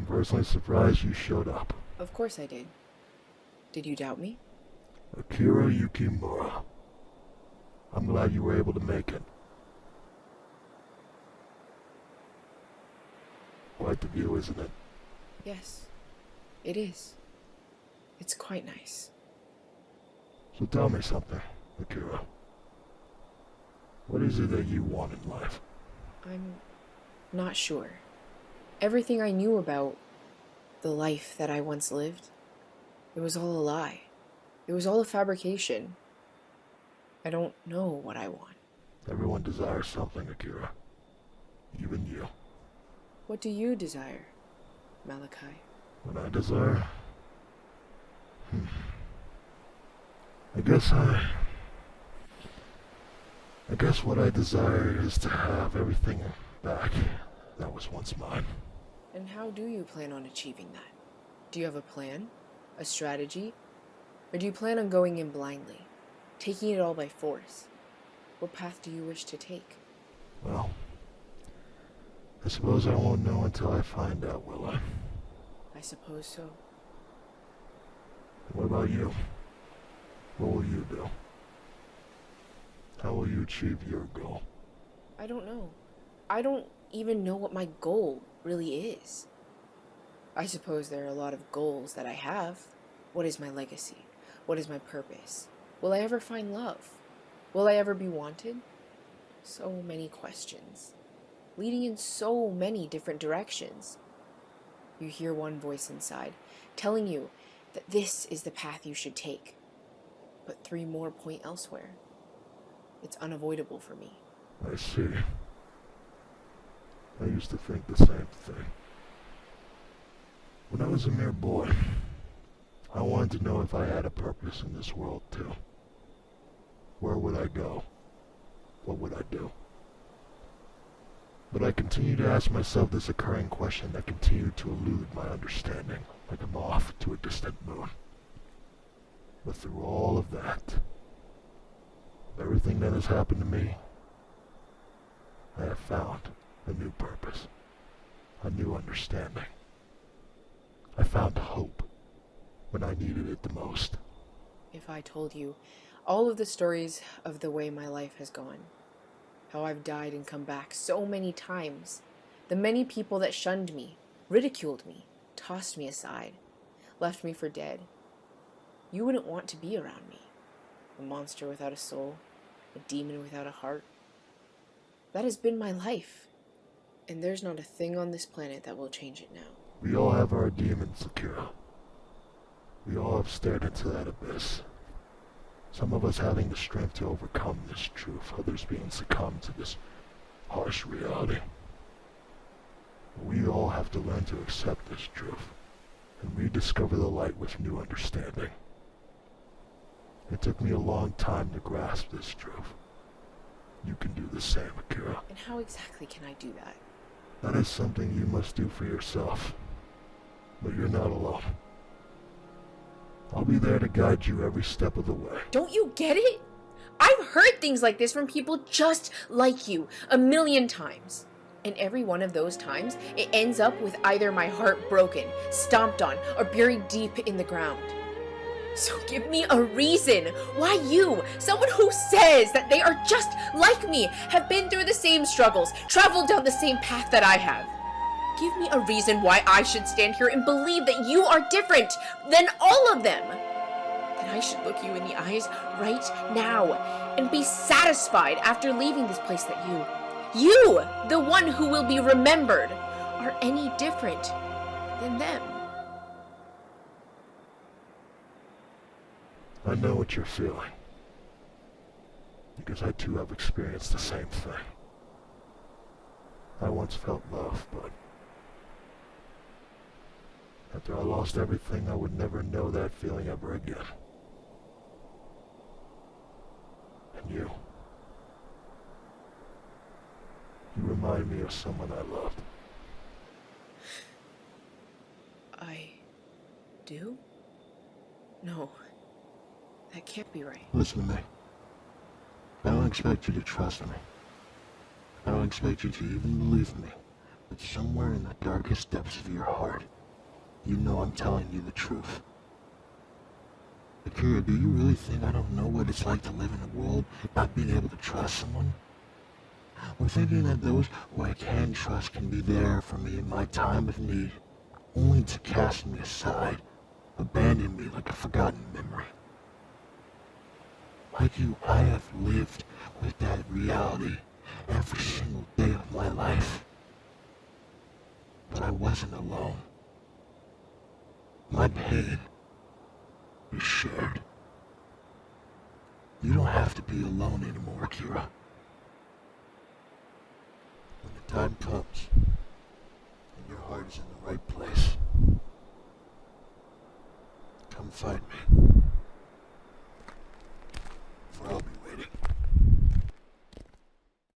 I'm personally surprised you showed up. Of course I did. Did you doubt me? Akira Yukimura. I'm glad you were able to make it. Quite the view, isn't it? Yes, it is. It's quite nice. So tell me something, Akira. What is it that you want in life? I'm not sure. Everything I knew about the life that I once lived, it was all a lie. It was all a fabrication. I don't know what I want. Everyone desires something, Akira. Even you. What do you desire, Malachi? What I desire? I guess what I desire is to have everything back that was once mine. And how do you plan on achieving that? Do you have a plan? A strategy? Or do you plan on going in blindly, taking it all by force? What path do you wish to take? Well, I suppose I won't know until I find out, will I? I suppose so. What about you? What will you do? How will you achieve your goal? I don't know. I don't even know what my goal really is. I suppose there are a lot of goals that I have. What is my legacy? What is my purpose? Will I ever find love? Will I ever be wanted? So many questions, leading in so many different directions. You hear one voice inside, telling you that this is the path you should take, but three more point elsewhere. It's unavoidable for me. I see. I used to think the same thing. When I was a mere boy, I wanted to know if I had a purpose in this world too. Where would I go? What would I do? But I continued to ask myself this recurring question that continued to elude my understanding, like a moth to a distant moon. But through all of that, everything that has happened to me, I have found a new purpose, a new understanding. I found hope when I needed it the most. If I told you all of the stories of the way my life has gone, how I've died and come back so many times, the many people that shunned me, ridiculed me, tossed me aside, left me for dead, you wouldn't want to be around me. A monster without a soul, a demon without a heart. That has been my life, and there's not a thing on this planet that will change it now. We all have our demons, Akira. We all have stared into that abyss. Some of us having the strength to overcome this truth, others being succumbed to this harsh reality. We all have to learn to accept this truth and rediscover the light with new understanding. It took me a long time to grasp this truth. You can do the same, Akira. And how exactly can I do that? That is something you must do for yourself. But you're not alone. I'll be there to guide you every step of the way. Don't you get it? I've heard things like this from people just like you 1,000,000 times. And every one of those times, it ends up with either my heart broken, stomped on, or buried deep in the ground. So give me a reason why you, someone who says that they are just like me, have been through the same struggles, traveled down the same path that I have. Give me a reason why I should stand here and believe that you are different than all of them. That I should look you in the eyes right now and be satisfied after leaving this place that you, the one who will be remembered, are any different than them. I know what you're feeling. Because I too have experienced the same thing. I once felt love, but after I lost everything, I would never know that feeling ever again. And you remind me of someone I loved. I do? No, that can't be right. Listen to me. I don't expect you to trust me. I don't expect you to even believe me. But somewhere in the darkest depths of your heart, you know I'm telling you the truth. Akira, do you really think I don't know what it's like to live in a world not being able to trust someone? Or thinking that those who I can trust can be there for me in my time of need, only to cast me aside, abandon me like a forgotten memory. Like you, I have lived with that reality every single day of my life. But I wasn't alone. My pain is shared. You don't have to be alone anymore, Akira. When the time comes, and your heart is in the right place, come find me.